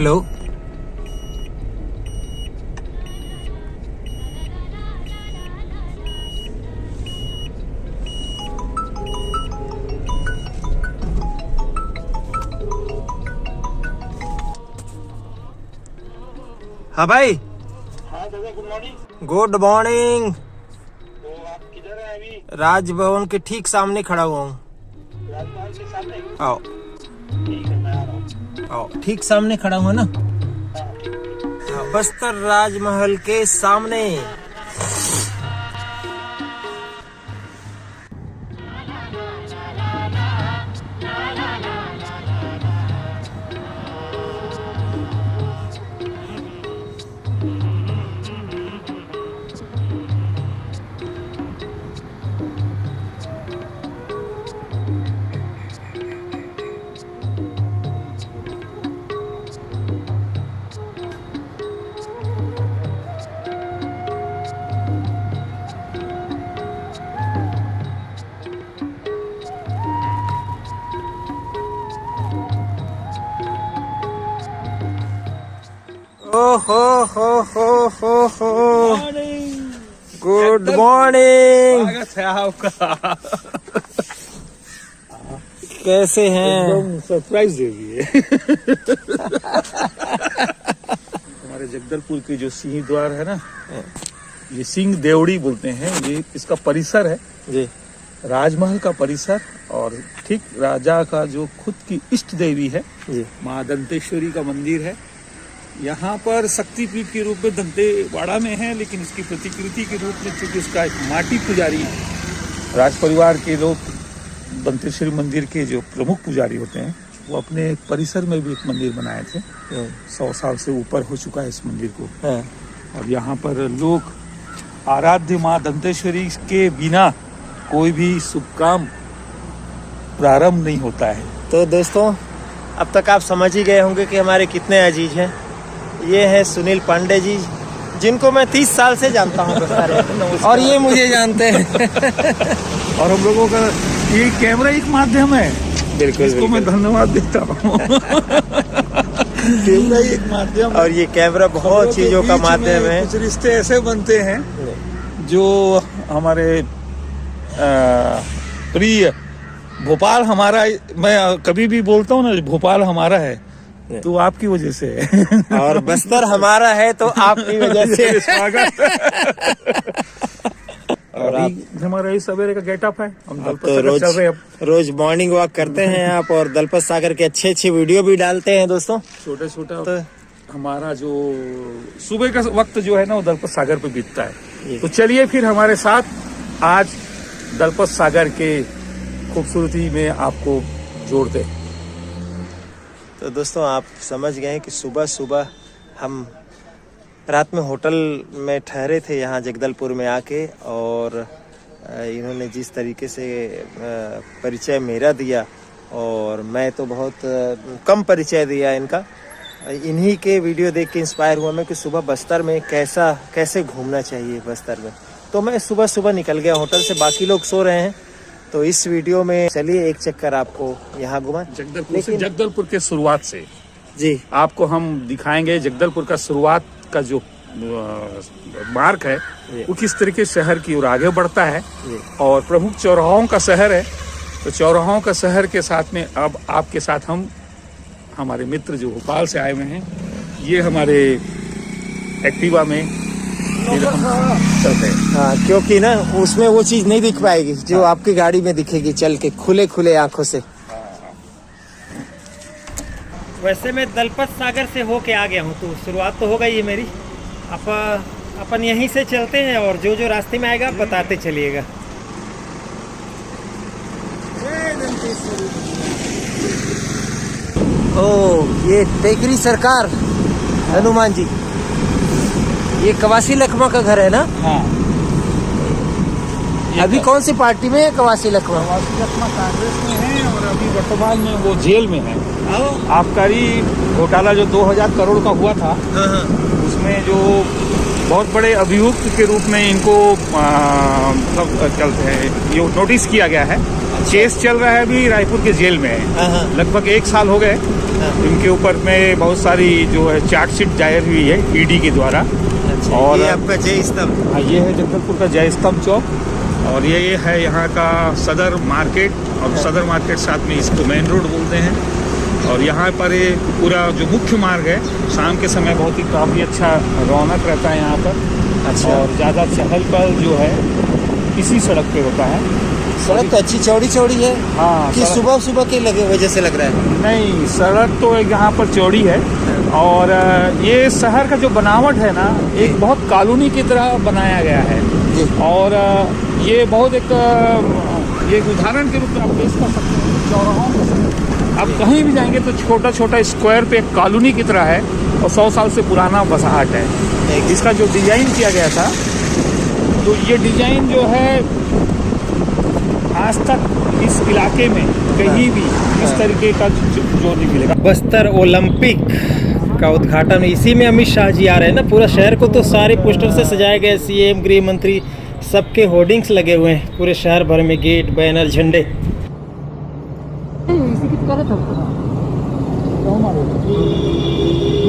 Hello. हाँ भाई। हाँ दादा, गुड मॉर्निंग। Good morning. तो आप किधर हैं अभी? राजभवन के ठीक सामने खड़ा हुआ हूँ। राजमहल के सामने? आओ ठीक है, मैं आ रहा हूँ। आओ, ठीक सामने खड़ा हुआ ना। हाँ, ठीक। हाँ, बस्तर राजमहल के सामने। ओ हो। Good morning. स्वागत है आपका। कैसे हैं? एकदम सरप्राइज दे दिए। हमारे जगदलपुर के जो सिंह द्वार है ना, ये सिंह देवड़ी बोलते हैं। ये इसका परिसर है जी। राजमहल का परिसर, और ठीक राजा का जो खुद की इष्ट देवी है जी। माँ दंतेश्वरी का मंदिर है। यहाँ पर शक्तिपीठ के रूप में दंतेवाड़ा में है, लेकिन इसकी प्रतिकृति के रूप में चूंकि इसका एक माटी पुजारी राज परिवार के लोग दंतेश्वरी मंदिर के जो प्रमुख पुजारी होते हैं, वो अपने परिसर में भी एक मंदिर बनाए थे। 100 साल से ऊपर हो चुका है इस मंदिर को। और यहाँ पर लोग आराध्य माँ दंतेश्वरी के बिना कोई भी शुभ काम प्रारंभ नहीं होता है। तो दोस्तों, अब तक आप समझ ही गए होंगे कि हमारे कितने अजीज हैं। ये है सुनील पांडे जी, जिनको मैं 30 साल से जानता हूँ और ये मुझे जानते हैं। और हम लोगों का ये कैमरा एक माध्यम है। बिल्कुल, इसको मैं धन्यवाद देता हूँ। कैमरा एक माध्यम, और ये कैमरा बहुत चीजों का माध्यम है। कुछ रिश्ते ऐसे बनते हैं जो हमारे प्रिय भोपाल हमारा, मैं कभी भी बोलता हूँ ना, भोपाल हमारा है तो आपकी वजह से है। और बस्तर हमारा है तो आपकी वजह से। स्वागत। और अभी हमारा इस सवेरे का गेटअप है। हम दलपत तो सागर चल रहे हैं। रोज मॉर्निंग वॉक करते हैं आप, और दलपत सागर के अच्छे वीडियो भी डालते हैं दोस्तों। छोटा तो हमारा जो सुबह का वक्त जो है ना, वो दलपत सागर पे बीतता है। तो चलिए फिर हमारे साथ आज दलपत सागर के खूबसूरती में आपको जोड़ते हैं। तो दोस्तों, आप समझ गए कि सुबह सुबह हम रात में होटल में ठहरे थे यहाँ जगदलपुर में आके, और इन्होंने जिस तरीके से परिचय मेरा दिया, और मैं तो बहुत कम परिचय दिया इनका। इन्हीं के वीडियो देख के इंस्पायर हुआ मैं कि सुबह बस्तर में कैसे घूमना चाहिए बस्तर में। तो मैं सुबह सुबह निकल गया होटल से, बाकी लोग सो रहे हैं। तो इस वीडियो में चलिए एक चक्कर आपको यहाँ घुमा। जगदलपुर के शुरुआत से जी आपको हम दिखाएंगे जगदलपुर का शुरुआत का जो मार्ग है वो किस तरीके शहर की ओर आगे बढ़ता है, और प्रमुख चौराहों का शहर है। तो चौराहों का शहर के साथ में अब आपके साथ हम हमारे मित्र जो भोपाल से आए हुए हैं, ये हमारे एक्टिवा में चलते हैं। हाँ, क्योंकि ना उसमें वो चीज नहीं दिख पाएगी जो आपकी गाड़ी में दिखेगी चल के खुले आंखों से। वैसे मैं दलपत सागर से होके आ गया हूँ, तो शुरुआत तो हो गई है मेरी। अपन यहीं से चलते हैं, और जो रास्ते में आएगा बताते चलिएगा। ओ, ये टेकरी सरकार हनुमान जी, ये कवासी लखमा का घर है ना? हाँ। अभी कौन सी पार्टी में है कवासी लखमा? कवासी लखमा कांग्रेस में है, और अभी वर्तमान में वो जेल में है। आबकारी घोटाला जो 2000 करोड़ का हुआ था, उसमें जो बहुत बड़े अभियुक्त के रूप में इनको मतलब चलते हैं, ये नोटिस किया गया है। केस चल रहा है अभी रायपुर के जेल में है। लगभग 1 साल हो गए इनके ऊपर में बहुत सारी जो है चार्जशीट दायर हुई है ईडी के द्वारा। अच्छा, और ये आपका जय स्तंभ। हाँ, ये है जगदलपुर का जय स्तंभ चौक और ये है यहाँ का सदर मार्केट और सदर मार्केट साथ में इसको मेन रोड बोलते हैं। और यहाँ पर ये पूरा जो मुख्य मार्ग है शाम के समय बहुत ही काफ़ी अच्छा रौनक रहता है यहाँ पर। अच्छा। और ज़्यादा चहल पहल जो है इसी सड़क पे होता है। सड़क तो अच्छी चौड़ी चौड़ी है हाँ, कि सुबह सुबह के लगे वजह से लग रहा है? नहीं, सड़क तो यहाँ पर चौड़ी है और ये शहर का जो बनावट है ना एक बहुत कॉलोनी की तरह बनाया गया है। जी। और ये बहुत एक उदाहरण के रूप में आप पेश कर सकते हैं। चौराहों में आप कहीं भी जाएंगे तो छोटा छोटा स्क्वायर पे एक कॉलोनी की तरह है और 100 साल से पुराना बसाहट है। इसका जो डिजाइन किया गया था तो ये डिजाइन जो है आज तक इस इलाके में कहीं भी इस तरीके का जो नहीं मिलेगा। बस्तर ओलंपिक का उद्घाटन इसी में अमित शाह जी आ रहे हैं ना। पूरा शहर को तो सारे पोस्टर से सजाए गए, सीएम, गृह मंत्री, सबके होर्डिंग्स लगे हुए हैं पूरे शहर भर में, गेट, बैनर, झंडे। इसी की तरह था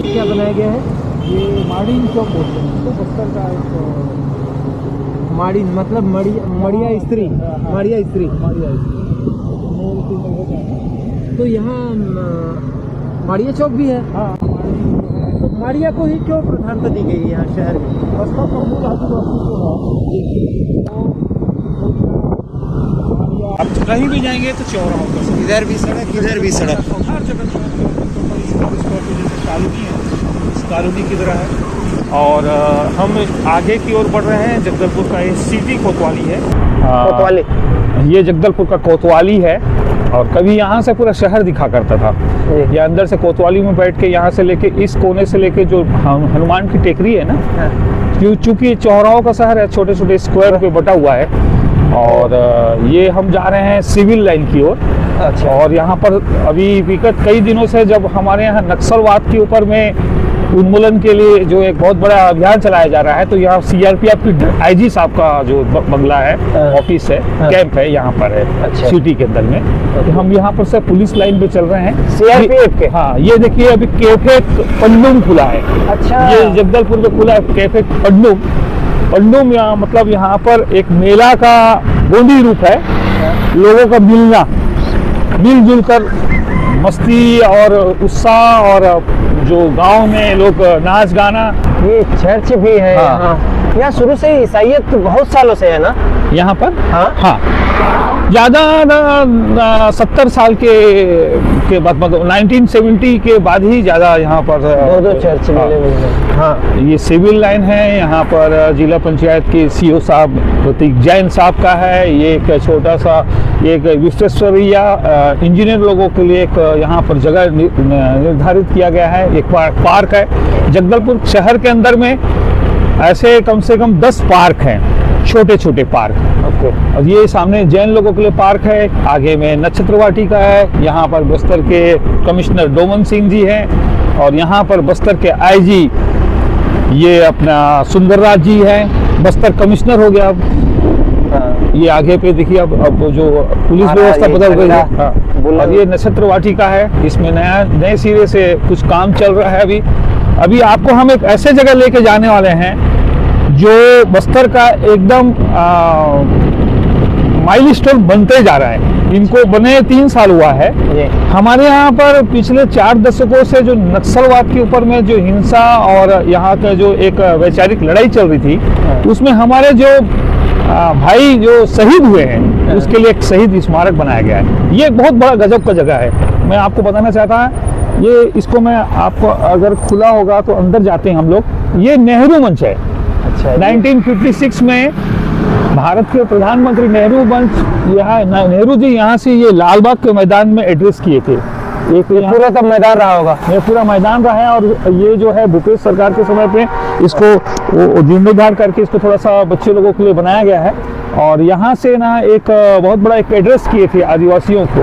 क्या बनाया गया है? ये मार्डिन चौक बोलते हैं तो बस्तर का एक माड़ी मतलब मड़िया स्त्री, माड़िया स्त्री। तो यहाँ माड़िया चौक भी है। हाँ, तो माड़िया को ही क्यों प्रधानता दी गई है यहाँ शहर में? बस्तर का मूल आदिवासी जो है आप कहीं भी जाएंगे तो चौराहों पर इधर भी सड़क, इधर भी सड़क। हर जगह कॉलोनी है, इस कॉलोनी की तरह है। और हम आगे की ओर बढ़ रहे हैं। जगदलपुर का ये सिटी कोतवाली है। कोतवाली, ये जगदलपुर का कोतवाली है और कभी यहाँ से पूरा शहर दिखा करता था। ये अंदर से कोतवाली में बैठ के यहाँ से लेके इस कोने से लेके जो हनुमान की टेकरी है ना, चूंकि चौराहों का शहर है, छोटे छोटे स्क्वायर पे बटा हुआ है। और ये हम जा रहे हैं सिविल लाइन की ओर। अच्छा। और यहाँ पर अभी विगत कई दिनों से जब हमारे यहाँ नक्सलवाद के ऊपर में उन्मूलन के लिए जो एक बहुत बड़ा अभियान चलाया जा रहा है, तो यहाँ सीआरपीएफ की आईजी साहब का जो बंगला है, ऑफिस है, कैंप है, यहाँ पर है। अच्छा। सिटी के अंदर में। तो हम यहाँ पर से पुलिस लाइन पे चल रहे हैं सीआरपीएफ के। हाँ, ये देखिए अभी कैफे पंडुम खुला है। अच्छा। ये जगदलपुर में खुला है कैफे पंडुम यहाँ मतलब यहाँ पर एक मेला का गोंडी रूप है। लोगों का मिलना, मिलजुल कर मस्ती और उत्साह और जो गांव में लोग नाच गाना। ये चर्च भी है। हाँ। यहाँ शुरू से ही ईसाइयत बहुत सालों से है ना यहाँ पर। हाँ। ज़्यादा 70 साल के बाद मतलब 1970 के बाद ही ज़्यादा यहाँ पर दो चर्च मिले हुए हैं। हाँ। ये सिविल लाइन है। यहाँ पर जिला पंचायत के सीओ साहब प्रतीक जैन साहब का है। ये एक छोटा सा एक विश्वेश्वरैया इंजीनियर लोगों के लिए एक यहाँ पर जगह निर्धारित किया गया है। एक पार्क है। जगदलपुर शहर के अंदर में ऐसे कम से कम 10 पार्क हैं, छोटे छोटे पार्क। ओके। और ये सामने जैन लोगों के लिए पार्क है। आगे में नक्षत्र वाटिका है। यहाँ पर बस्तर के कमिश्नर डोमन सिंह जी हैं और यहाँ पर बस्तर के आईजी ये अपना सुंदरराज जी हैं। बस्तर कमिश्नर हो गया अब। ये आगे पे देखिए अब जो पुलिस व्यवस्था बदल गई है। हाँ। और ये नक्षत्र वाटिका है। इसमें नए सिरे से कुछ काम चल रहा है। अभी आपको हम एक ऐसे जगह लेके जाने वाले हैं जो बस्तर का एकदम माइलस्टोन बनते जा रहा है। इनको बने 3 साल हुआ है। हमारे यहाँ पर पिछले 4 दशकों से जो नक्सलवाद के ऊपर में जो हिंसा और यहाँ का जो एक वैचारिक लड़ाई चल रही थी, उसमें हमारे जो भाई जो शहीद हुए हैं उसके लिए एक शहीद स्मारक बनाया गया है। ये बहुत बड़ा गजब का जगह है। मैं आपको बताना चाहता हूँ, ये इसको मैं आपको अगर खुला होगा तो अंदर जाते हैं हम लोग। ये नेहरू मंच है। अच्छा। 1956 में भारत के प्रधानमंत्री नेहरू मंच यहाँ नेहरू जी यहाँ से ये लालबाग के मैदान में एड्रेस किए थे। एक पूरा तब मैदान रहा होगा। ये पूरा मैदान रहा है। और ये जो है भूपेश सरकार के समय पे इसको जीर्णोद्धार करके इसको थोड़ा सा बच्चे लोगों के लिए बनाया गया है। और यहाँ से ना एक बहुत बड़ा एक एड्रेस किए थे आदिवासियों को।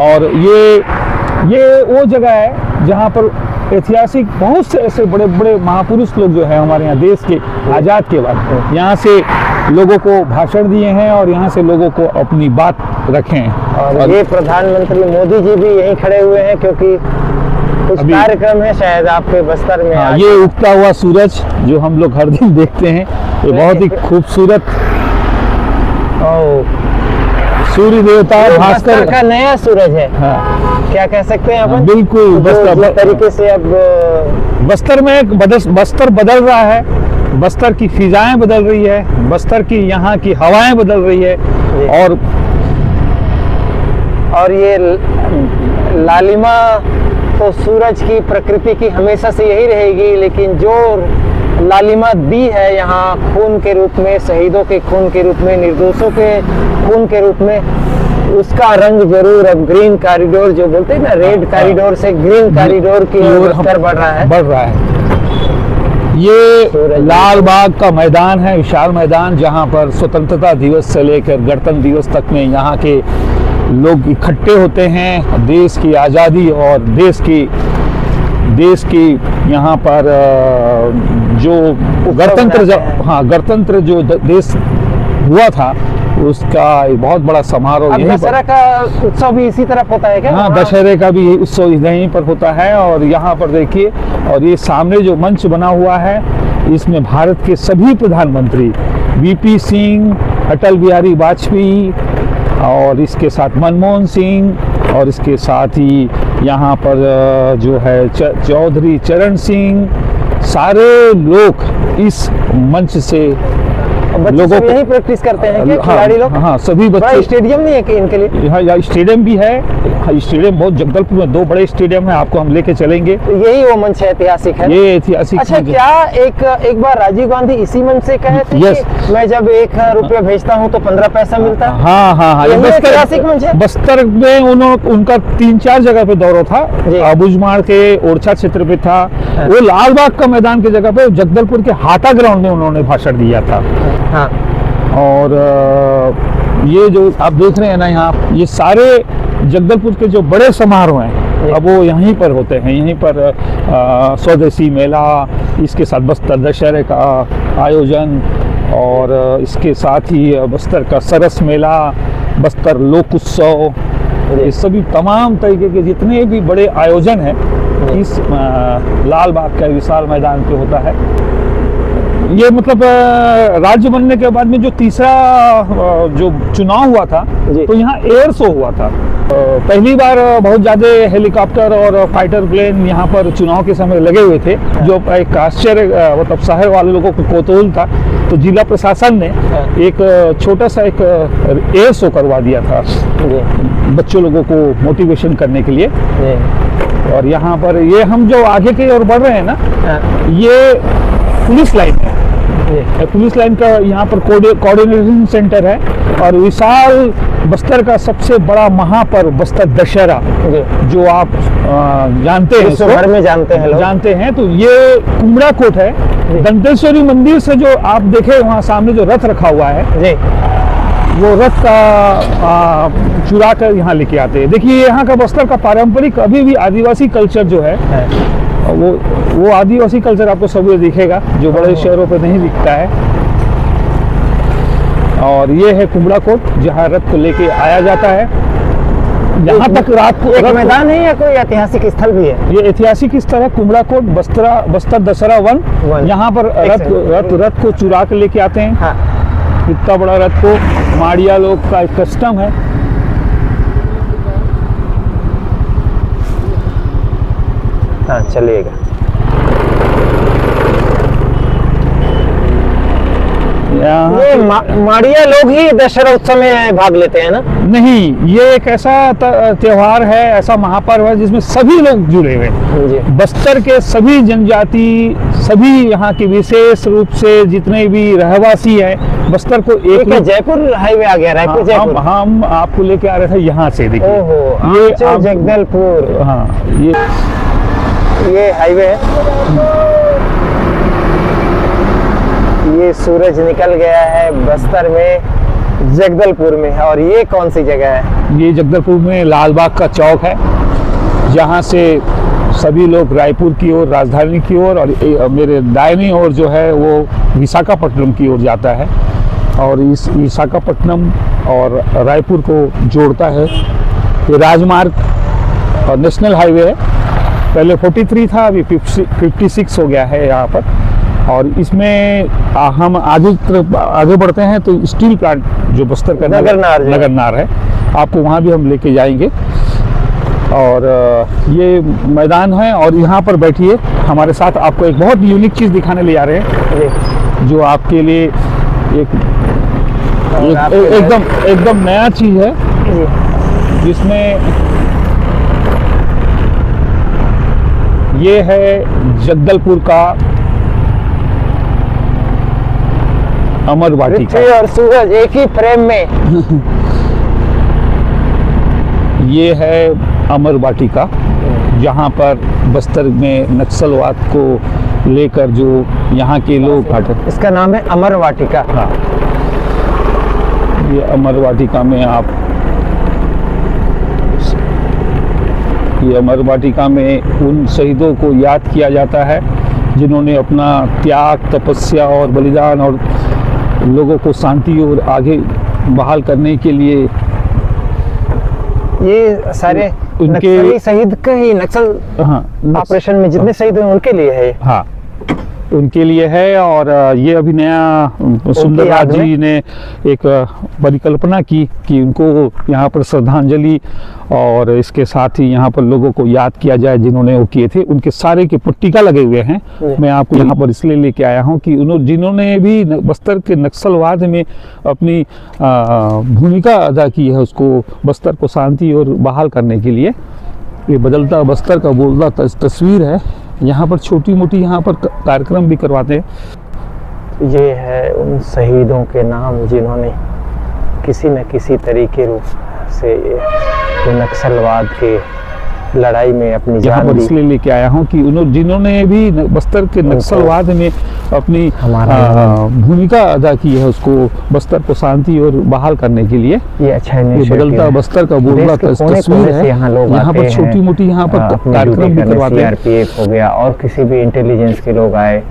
और ये वो जगह है जहाँ पर ऐतिहासिक बहुत से ऐसे बड़े बड़े महापुरुष लोग जो है हमारे यहाँ देश के आज़ाद के बाद यहाँ से लोगों को भाषण दिए हैं और यहाँ से लोगों को अपनी बात रखे हैं। और ये प्रधानमंत्री मोदी जी भी यहीं खड़े हुए हैं, क्योंकि कुछ अभी कार्यक्रम है शायद आपके बस्तर में आज? ये उगता हुआ सूरज जो हम लोग हर दिन देखते हैं, ये बहुत ही खूबसूरत सूर्य देवता ये भास्कर बस्तर का नया सूरज है, हाँ क्या कह सकते हैं अपन? बिल्कुल। जिस तरीके से अब बस्तर में बस्तर बदल रहा है, बस्तर की फिजाएं बदल रही है, बस्तर की यहाँ की हवाएं बदल रही है, और ये लालिमा तो सूरज की प्रकृति की हमेशा से यही रहेगी, लेकिन जो लालिमा दी है यहाँ खून के रूप में, शहीदों के खून के रूप में, निर्दोषों के खून के रूप में, उसका रंग जरूर अब ग्रीन कॉरिडोर जो बोलते हैं ना, रेड कॉरिडोर से ग्रीन कॉरिडोर की ओर बस्तर बढ़ रहा है। ये लाल बाग का मैदान है, विशाल मैदान, जहाँ पर स्वतंत्रता दिवस से लेकर गणतंत्र दिवस तक में यहाँ के लोग इकट्ठे होते हैं। देश की आज़ादी और देश की यहाँ पर जो गणतंत्र जो देश हुआ था उसका एक बहुत बड़ा समारोह यहीं पर। दशहरा का उत्सव भी इसी तरफ होता है क्या? हाँ, दशहरे का भी उत्सव यहीं पर होता है। और यहाँ पर देखिए, और ये सामने जो मंच बना हुआ है, इसमें भारत के सभी प्रधानमंत्री, वीपी सिंह, अटल बिहारी वाजपेयी, और इसके साथ मनमोहन सिंह, और इसके साथ ही यहाँ पर जो है चौधरी चरण सिंह, सारे लोग इस मंच से लोगों को यही प्रैक्टिस करते हैं क्या खिलाड़ी लोग? हाँ, सभी बच्चे। स्टेडियम नहीं है कि इनके लिए? यहाँ स्टेडियम भी है, स्टेडियम बहुत, जगदलपुर में 2 बड़े स्टेडियम है, आपको हम लेके चलेंगे। तो यही वो मंच है, ऐतिहासिक है, ये ऐतिहासिक। अच्छा, क्या एक बार राजीव गांधी इसी मंच से कहे थे कि मैं जब 1 रुपया भेजता हूँ तो 15 पैसा मिलता है? हाँ, ऐतिहासिक मंच है। बस्तर में उनका 3-4 जगह पे दौरा था। अबुझमाड़ के ओरछा क्षेत्र पे था, वो लाल बाग का मैदान की जगह पे जगदलपुर के हाटा ग्राउंड में उन्होंने भाषण दिया था। हाँ। और ये जो आप देख रहे हैं ना, यहाँ ये सारे जगदलपुर के जो बड़े समारोह हैं अब वो यहीं पर होते हैं। यहीं पर स्वदेशी मेला, इसके साथ बस्तर दशहरे का आयोजन, और इसके साथ ही बस्तर का सरस मेला, बस्तर लोक उत्सव, ये सभी तमाम तरीके के जितने भी बड़े आयोजन हैं इस लाल बाग के विशाल मैदान पे होता है। ये मतलब राज्य बनने के बाद में जो तीसरा जो चुनाव हुआ था, तो यहाँ एयर शो हुआ था। पहली बार बहुत ज़्यादा हेलीकॉप्टर और फाइटर प्लेन यहाँ पर चुनाव के समय लगे हुए थे, जो एक आश्चर्य, मतलब शहर वाले लोगों को कौतूहल था। तो जिला प्रशासन ने एक छोटा सा एक एयर शो करवा दिया था बच्चों लोगों को मोटिवेशन करने के लिए। और यहाँ पर ये हम जो आगे की ओर बढ़ रहे हैं ना, ये पुलिस लाइन है। पुलिस लाइन का यहाँ पर कोऑर्डिनेशन सेंटर है, और विशाल बस्तर का सबसे बड़ा महापर्व बस्तर दशहरा, जो आप जानते हैं, भर में जानते हैं तो ये कुमड़ा कोट है। दंतेश्वरी मंदिर से जो आप देखे वहाँ सामने जो रथ रखा हुआ है, वो रथ का चुरा कर यहाँ लेके आते हैं। देखिए, यहाँ का बस्तर का पारंपरिक अभी भी आदिवासी कल्चर जो है, वो आदिवासी कल्चर आपको सब दिखेगा, जो बड़े शहरों पे नहीं दिखता है। और ये है कुमड़ा कोट, जहाँ रथ को लेके आया जाता है। यहाँ तक रात को एक मैदान है या कोई ऐतिहासिक स्थल भी है? ये ऐतिहासिक स्थल है कुमड़ा कोट, बस्तर दशहरा वन। यहाँ पर रथ को चुरा के लेके आते हैं। हाँ। इतना बड़ा रथ को माड़िया लोग का एक कस्टम है। हाँ, चलिएगा। ये माड़िया लोग ही दशहरा उत्सव में भाग लेते हैं ना? नहीं, ये एक ऐसा त्योहार है, ऐसा महापर्व है जिसमें सभी लोग जुड़े हुए हैं। बस्तर के सभी जनजाति, सभी यहाँ के विशेष रूप से जितने भी रहवासी हैं, बस्तर को एक जयपुर हाईवे आ गया, रायपुर जयपुर। हम आपको लेके आ रहे थे यहाँ से, देखिए ये जगदलपुर। हाँ, ये हाईवे है। ये सूरज निकल गया है बस्तर में, जगदलपुर में है। और ये कौन सी जगह है? ये जगदलपुर में लाल बाग का चौक है, जहाँ से सभी लोग रायपुर की ओर, राजधानी की ओर, और मेरे दाहिनी ओर जो है वो विशाखापट्टनम की ओर जाता है। और इस विशाखापट्टनम और रायपुर को जोड़ता है ये राजमार्ग और नेशनल हाईवे है। पहले 43 था, अभी 56 हो गया है यहाँ पर। और इसमें हम आगे बढ़ते हैं तो स्टील प्लांट जो बस्तर का नगरनार है, आपको वहाँ भी हम लेके जाएंगे। और ये मैदान है और यहाँ पर बैठिए हमारे साथ, आपको एक बहुत यूनिक चीज़ दिखाने ले जा रहे हैं जो आपके लिए एकदम नया चीज़ है, जिसमें ये है जगदलपुर का अमर वाटिका और सूरज एक ही फ्रेम में। ये है अमर वाटिका, जहाँ पर बस्तर में नक्सलवाद को लेकर जो यहाँ के लोग, इसका नाम है अमर वाटिका। हाँ, ये अमर वाटिका में ये अमर वाटिका में उन शहीदों को याद किया जाता है जिन्होंने अपना त्याग, तपस्या और बलिदान और लोगों को शांति और आगे बहाल करने के लिए, ये सारे उनके शहीद के ही नक्सल ऑपरेशन में जितने शहीद हुए उनके लिए है। हाँ, उनके लिए है। और ये अभी नया सुंदरराज जी ने एक परिकल्पना की कि उनको यहाँ पर श्रद्धांजलि और इसके साथ ही यहाँ पर लोगों को याद किया जाए जिन्होंने वो किए थे। उनके सारे के पट्टिका लगे हुए हैं। मैं आपको यहाँ पर इसलिए लेके आया हूँ कि जिन्होंने भी बस्तर के नक्सलवाद में अपनी भूमिका अदा की है, उसको बस्तर को शांति और बहाल करने के लिए। ये बदलता बस्तर का बोलता तस्वीर है। यहाँ पर छोटी मोटी यहाँ पर कार्यक्रम भी करवाते हैं। ये है उन शहीदों के नाम जिन्होंने किसी न किसी तरीके रूप से नक्सलवाद के लड़ाई में अपनी जान दी। इसलिए लेके आया हूँ कि जिन्होंने भी बस्तर के नक्सलवाद में अपनी भूमिका अदा की है, उसको बस्तर को शांति और बहाल करने के लिए। ये अच्छा ये बदलता बस्तर का बोलता तस्वीर है। यहाँ पर छोटी मोटी यहाँ पर कार्यक्रम भी करवाते हैं। सीआरपीएफ हो गया और किसी भी इंटेलिजेंस के लोग आए,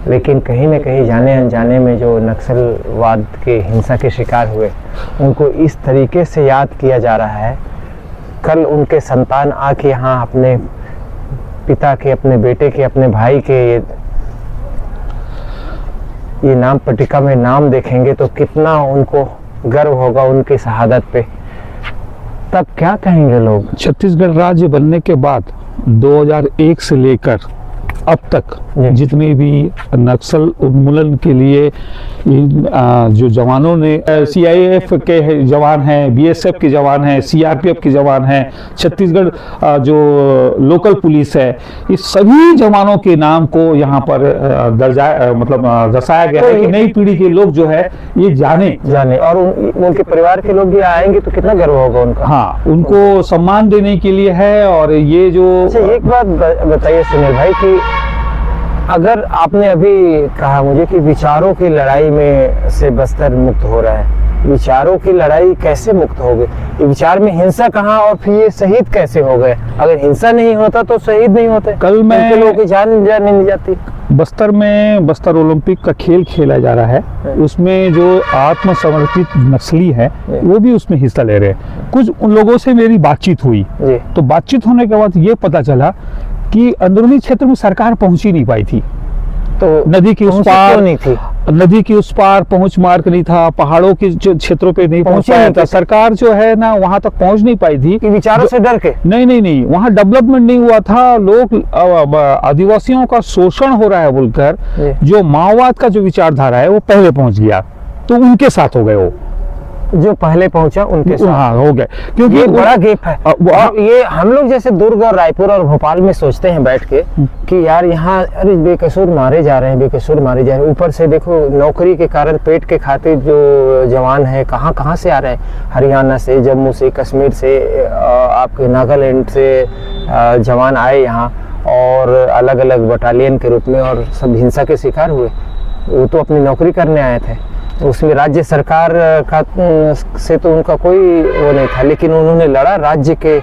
लेकिन कहीं न कहीं जाने अनजाने में जो नक्सलवाद के हिंसा के शिकार हुए, उनको इस तरीके से याद किया जा रहा है। कल उनके संतान आके यहाँ अपने पिता के, अपने बेटे के, अपने भाई के ये नाम पट्टिका में नाम देखेंगे तो कितना उनको गर्व होगा उनकी शहादत पे। तब क्या कहेंगे लोग। छत्तीसगढ़ राज्य बनने के बाद 2001 से लेकर अब तक जितने भी नक्सल उन्मूलन के लिए जो जवानों ने, सीआईएफ के जवान हैं, बीएसएफ के जवान हैं, सीआरपीएफ के जवान हैं, छत्तीसगढ़ जो लोकल पुलिस है, इस सभी जवानों के नाम को यहाँ पर दर्शाया गया है कि नई पीढ़ी के लोग जो है ये जाने और उनके परिवार के लोग भी आएंगे तो कितना गर्व होगा उनका। हाँ, उनको सम्मान देने के लिए है। और ये जो एक बात बताइए सुनील भाई कि अगर आपने अभी कहा मुझे कि विचारों की लड़ाई में से बस्तर मुक्त हो रहा है, विचारों की लड़ाई कैसे मुक्त हो गई? ये विचार में हिंसा कहाँ और फिर ये शहीद कैसे हो गए? अगर हिंसा नहीं होता तो शहीद नहीं होते। कल मैं लोगों की जान नहीं जाती। बस्तर में बस्तर ओलंपिक का खेल खेला जा रहा है, उसमें जो आत्मसमर्पित नक्सली है वो भी उसमें हिस्सा ले रहे हैं। कुछ उन लोगों से मेरी बातचीत हुई, तो बातचीत होने के बाद ये पता चला कि अंदरूनी क्षेत्र में सरकार पहुंच ही नहीं पाई थी। तो नदी के उस पार नहीं थी, नदी के उस पार पहुंच मार्ग नहीं था, पहाड़ों के क्षेत्रों पे नहीं पहुंच पाया था। सरकार जो है ना वहां तक पहुंच नहीं पाई थी कि विचारों से डर के। नहीं, वहां डेवलपमेंट नहीं हुआ था। लोग आदिवासियों का शोषण हो रहा है बोलकर जो माओवाद का जो विचारधारा है वो पहले पहुंच गया, तो उनके साथ हो गए। वो जो पहले पहुंचा उनके साथ हाँ हो गए, क्योंकि ये बड़ा गैप है। ये हम लोग जैसे दुर्ग और रायपुर और भोपाल में सोचते हैं बैठ के कि यार यहाँ अरे बेकसूर मारे जा रहे हैं, ऊपर से देखो नौकरी के कारण पेट के खातिर जो जवान है कहाँ से आ रहे हैं, हरियाणा से, जम्मू से, कश्मीर से, आपके नागालैंड से जवान आए यहाँ और अलग अलग बटालियन के रूप में और सब हिंसा के शिकार हुए। वो तो अपनी नौकरी करने आए थे, उसमें राज्य सरकार का से तो उनका कोई वो नहीं था, लेकिन उन्होंने लड़ा राज्य के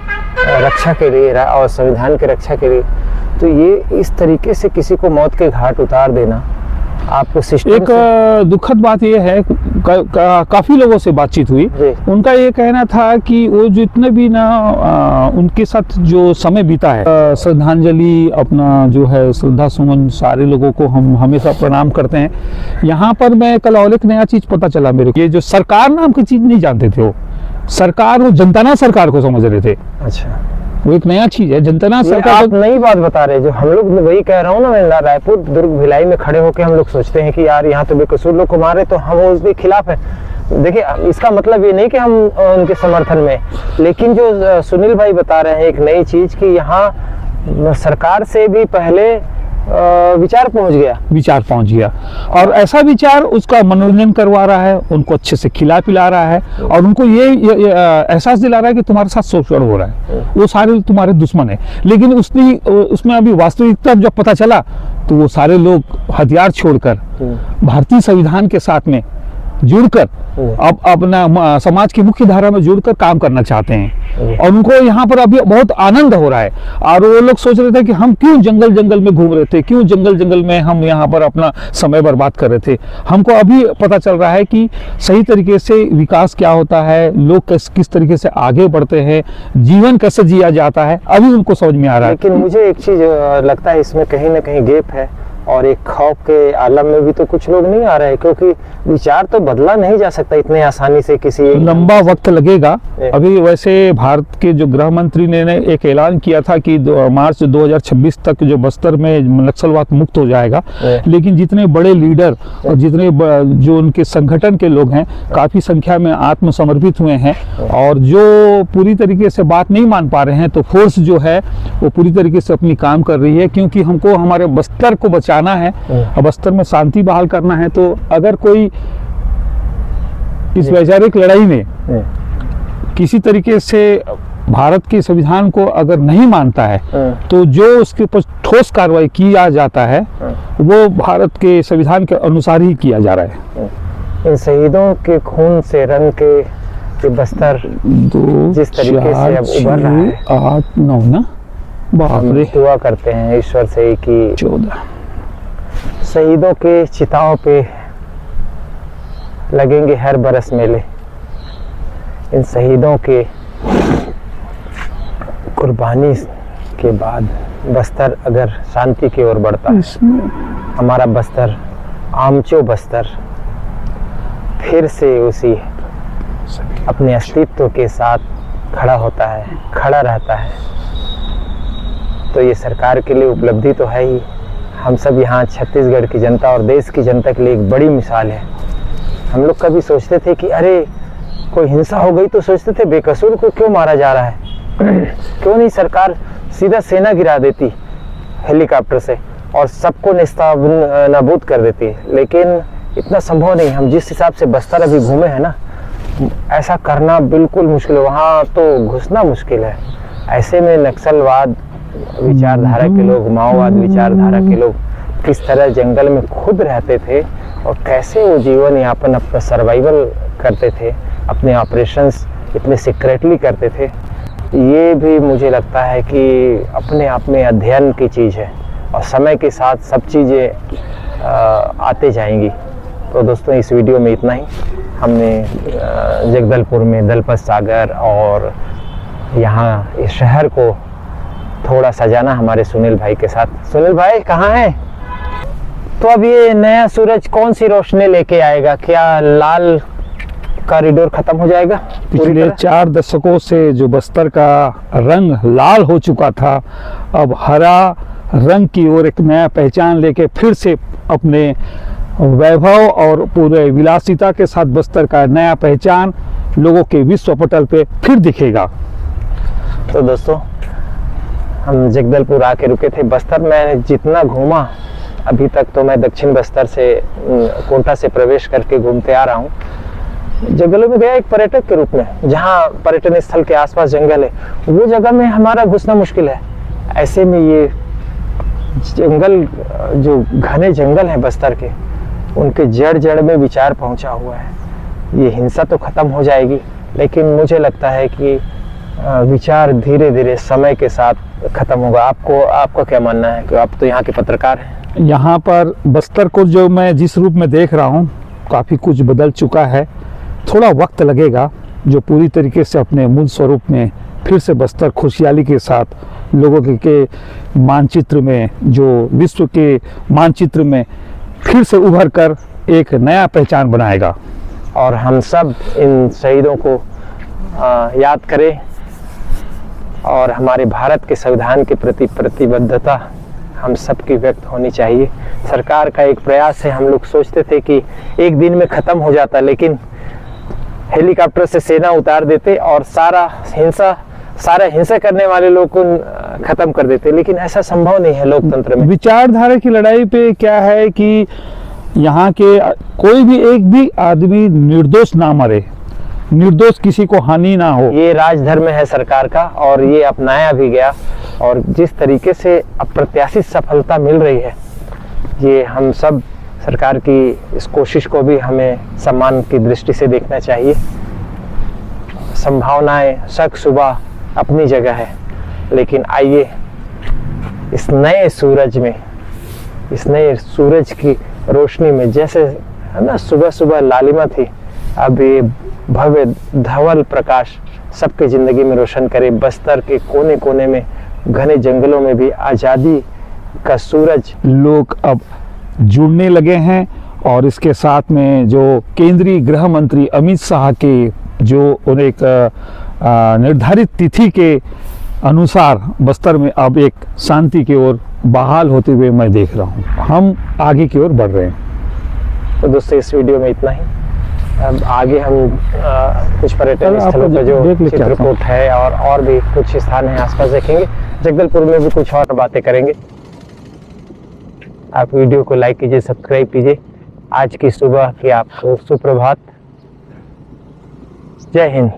रक्षा के लिए और संविधान के रक्षा के लिए। तो ये इस तरीके से किसी को मौत के घाट उतार देना आपको सिस्टम एक दुखद बात यह है, काफी लोगों से बातचीत हुई, उनका ये कहना था कि वो जितने भी ना उनके साथ जो समय बीता है, श्रद्धांजलि अपना जो है श्रद्धा सुमन सारे लोगों को हम हमेशा प्रणाम करते हैं। यहाँ पर मैं कल और एक नया चीज पता चला मेरे को, ये जो सरकार नाम की चीज नहीं जानते थे वो सरकार, वो जनता सरकार को समझ रहे थे। अच्छा, वो एक नया चीज है, जनता सरकार। आप नई बात बता रहे हैं, जो हम लोग वही कह रहा हूँ ना, मैं रायपुर दुर्ग भिलाई में खड़े होकर हम लोग सोचते हैं कि यार यहाँ तो बेकसूर लोग को मारे तो हम उसके खिलाफ है। देखिए, इसका मतलब ये नहीं कि हम उनके समर्थन में, लेकिन जो सुनील भाई बता रहे हैं एक नई चीज कि यहाँ सरकार से भी पहले विचार पहुंच गया और ऐसा विचार उसका मनोरंजन करवा रहा है, उनको अच्छे से खिला पिला रहा है और उनको ये एहसास दिला रहा है कि तुम्हारे साथ शोषण हो रहा है, वो सारे तुम्हारे दुश्मन है। लेकिन उसमें अभी वास्तविकता जब पता चला तो वो सारे लोग हथियार छोड़कर भारतीय संविधान के साथ में जुड़कर अब अपना समाज की मुख्य धारा में जुड़कर काम करना चाहते हैं और उनको यहाँ पर अभी बहुत आनंद हो रहा है। और वो लोग सोच रहे थे कि हम क्यों जंगल में घूम रहे थे, क्यों जंगल में हम यहाँ पर अपना समय बर्बाद कर रहे थे। हमको अभी पता चल रहा है कि सही तरीके से विकास क्या होता है, लोग किस तरीके से आगे बढ़ते हैं, जीवन कैसे जिया जाता है, अभी उनको समझ में आ रहा है। लेकिन मुझे एक चीज लगता है इसमें कहीं ना कहीं गैप है और एक खौफ के आलम में भी तो कुछ लोग नहीं आ रहे हैं, क्योंकि विचार तो बदला नहीं जा सकता इतने आसानी से किसी लंबा वक्त लगेगा। अभी वैसे भारत के जो गृह मंत्री ने एक ऐलान किया था कि मार्च 2026 तक जो बस्तर में नक्सलवाद मुक्त हो जाएगा, लेकिन जितने बड़े लीडर और जितने जो उनके संगठन के लोग हैं काफी संख्या में आत्मसमर्पित हुए हैं और जो पूरी तरीके से बात नहीं मान पा रहे हैं, तो फोर्स जो है वो पूरी तरीके से अपनी काम कर रही है, क्योंकि हमको हमारे बस्तर को बचाना है और बस्तर में शांति बहाल करना है। तो अगर कोई इस वैचारिक लड़ाई में किसी तरीके से भारत के संविधान को अगर नहीं मानता है तो जो उसके ऊपर ठोस कार्रवाई किया जाता है वो भारत के संविधान के अनुसार ही किया जा रहा है। इन शहीदों के खून से रंग के बस्तर जिस तरीके से अब उभर रहा है, 8 9 ना, बाप रे, दुआ करते हैं ईश्वर से कि 14 शहीदों के चिताओं पे लगेंगे हर बरस मेले। इन शहीदों के कुर्बानी के बाद बस्तर अगर शांति की ओर बढ़ता है, हमारा बस्तर आमचो बस्तर फिर से उसी अपने अस्तित्व के साथ खड़ा होता है, खड़ा रहता है, तो ये सरकार के लिए उपलब्धि तो है ही। हम सब यहाँ छत्तीसगढ़ की जनता और देश की जनता के लिए एक बड़ी मिसाल है। हम लोग कभी सोचते थे कि अरे कोई हिंसा हो गई तो सोचते थे बेकसूर को क्यों मारा जा रहा है, क्यों नहीं सरकार सीधा सेना गिरा देती हेलीकॉप्टर से और सबको नाबूद कर देती। लेकिन इतना संभव नहीं। हम जिस हिसाब से बस्तर अभी घूमे हैं ना, ऐसा करना बिल्कुल मुश्किल है, वहाँ तो घुसना मुश्किल है। ऐसे में नक्सलवाद विचारधारा के लोग, माओवाद विचारधारा के लोग किस तरह जंगल में खुद रहते थे और कैसे वो जीवन यापन अपना सर्वाइवल करते थे, अपने ऑपरेशंस इतने सीक्रेटली करते थे, ये भी मुझे लगता है कि अपने आप में अध्ययन की चीज़ है और समय के साथ सब चीज़ें आते जाएंगी। तो दोस्तों, इस वीडियो में इतना ही। हमने जगदलपुर में दलपत सागर और यहाँ इस शहर को थोड़ा सजाना हमारे सुनील भाई के साथ। सुनील भाई कहाँ हैं? तो अब ये नया सूरज कौन सी रोशनी लेके आएगा? क्या लाल कॉरिडोर खत्म हो जाएगा? पिछले 4 दशकों से जो बस्तर का रंग लाल हो चुका था, अब हरा रंग की ओर एक नया पहचान लेके फिर से अपने वैभव और पूरे विलासिता के साथ बस्तर का नया पहचान लोगों के विश्व पटल पे फिर दिखेगा। तो दोस्तों, हम जगदलपुर आके रुके थे। बस्तर में जितना घूमा अभी तक, तो मैं दक्षिण बस्तर से कोंटा से प्रवेश करके घूमते आ रहा हूँ। जंगलों में गया एक पर्यटक के रूप में, जहाँ पर्यटन स्थल के आसपास जंगल है, वो जगह में हमारा घुसना मुश्किल है। ऐसे में ये जंगल, जो घने जंगल हैं बस्तर के, उनके जड़ में विचार पहुंचा हुआ है। ये हिंसा तो खत्म हो जाएगी, लेकिन मुझे लगता है कि विचार धीरे धीरे समय के साथ खत्म होगा। आपका क्या मानना है? कि आप तो यहाँ के पत्रकार हैं। यहाँ पर बस्तर को जो मैं जिस रूप में देख रहा हूँ काफ़ी कुछ बदल चुका है। थोड़ा वक्त लगेगा जो पूरी तरीके से अपने मूल स्वरूप में फिर से बस्तर खुशहाली के साथ लोगों के मानचित्र में, जो विश्व के मानचित्र में फिर से उभर कर एक नया पहचान बनाएगा। और हम सब इन शहीदों को याद करें और हमारे भारत के संविधान के प्रति प्रतिबद्धता हम सब की व्यक्त होनी चाहिए। सरकार का एक प्रयास है, हम लोग सोचते थे कि एक दिन में ख़त्म हो जाता, लेकिन हेलीकॉप्टर से सेना उतार देते और सारा हिंसा करने वाले लोग को ख़त्म कर देते, लेकिन ऐसा संभव नहीं है लोकतंत्र में। विचारधारा की लड़ाई पे क्या है कि यहाँ के कोई भी एक भी आदमी निर्दोष ना मरे, निर्दोष किसी को हानि ना हो। ये राजधर्म है सरकार का और ये अपनाया भी गया, और जिस तरीके से अप्रत्याशित सफलता मिल रही है, ये हम सब सरकार की इस कोशिश को भी हमें सम्मान की दृष्टि से देखना चाहिए। संभावनाएं शक सुबह अपनी जगह है, लेकिन आइए इस नए सूरज की रोशनी में, जैसे है ना सुबह सुबह लालिमा थी, अब ये भव्य धवल प्रकाश सबके जिंदगी में रोशन करे। बस्तर के कोने कोने में, घने जंगलों में भी आज़ादी का सूरज। लोग अब जुड़ने लगे हैं और इसके साथ में जो केंद्रीय गृह मंत्री अमित शाह के जो एक निर्धारित तिथि के अनुसार बस्तर में अब एक शांति की ओर बहाल होते हुए मैं देख रहा हूँ। हम आगे की ओर बढ़ रहे हैं। तो दोस्तों इस वीडियो में इतना ही। अब आगे हम कुछ पर्यटन स्थलों का जो चित्रकूट है और भी कुछ स्थान है आसपास देखेंगे। जगदलपुर में भी कुछ और बातें करेंगे। आप वीडियो को लाइक कीजिए, सब्सक्राइब कीजिए। आज की सुबह की आपको सुप्रभात। जय हिंद।